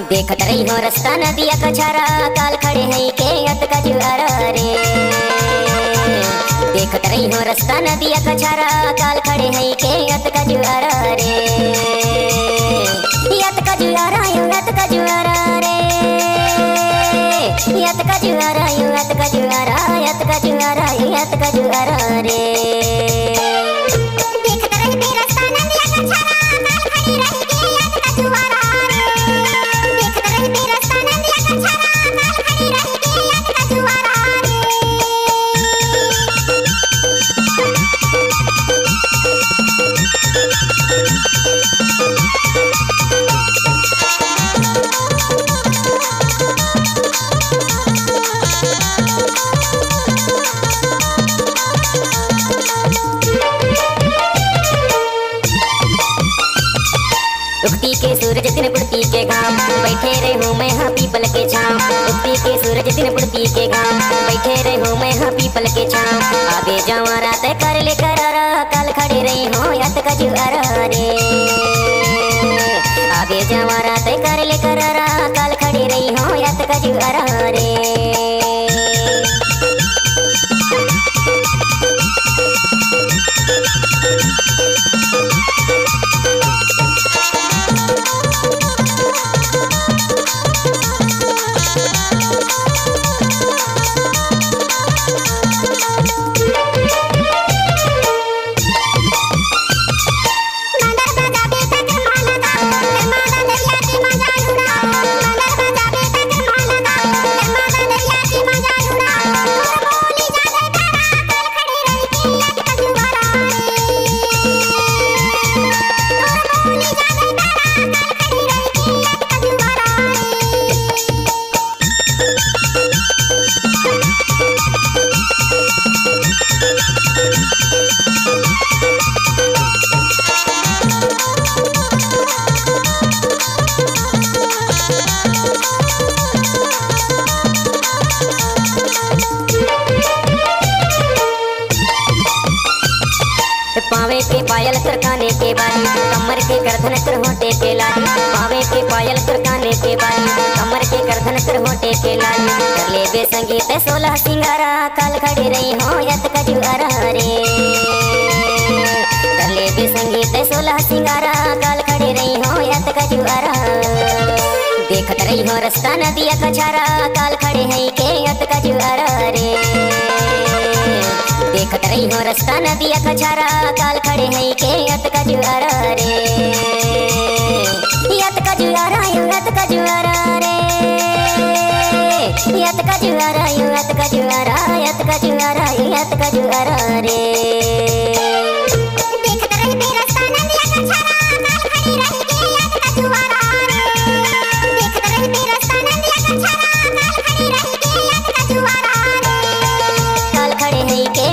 देखत रही हो रास्ता नदिया कछारा काल खड़े हैं के अत का जुआरा रे। देखत रही हो रास्ता नदिया कछारा काल खड़े हैं के अत का जुआरा रे। यत का जुआरा यूं अत का जुआरा रे। यत का जुआरा यूं अत का जुआरा यत का जुआरा यूं अत का जुआरा रे। देखत रही बे रास्ता नदिया कछारा काल खड़ी रही के अत का जुआरा उगती के सूरज दिन बुड़ती के घाम बैठे रहे हूँ मैं हाँ पीपल के छाँव। उगती के सूरज दिन बुड़ती के घाम बैठे रहे हूँ मैं हाँ पीपल के छाँव। आगे जावा रात कर ले करारा काल खड़े रही हूँ यत का जुआरा रे। आगे जावा रात कर ले करारा काल खड़े रही हूँ यत का जुआरा रे। पावे के पायल सरकाने के बाली कमर के करधन कर होटे के लाली। पावे के पायल सरकाने के बाली कमर के करधन कर होटे के लाली। कर ले बे संगीत 16 सिंगारा काल खड़े रही हो यत का जुआरा रे। कर ले बे संगीत 16 सिंगारा काल खड़े रही हो यत का जुआरा। देखत रही हो रास्ता नदिया कछारा काल खड़े हैं के यत का जुआरा रे। देखत रही हो रास्ता नदिया कछारा काल खड़े हैं के यत का जुआरा रे। यत का जुआरा यूं यत का जुआरा रे। यत का जुआरा यूं यत का जुआरा यत का जुआरा यूं यत का जुआरा रे। देखत रही बे रास्ता नदिया कछारा काल खड़ी रही के यत का जुआरा रे। देखत रही बे रास्ता नदिया कछारा काल खड़ी रही के यत का जुआरा रे। काल खड़े हैं के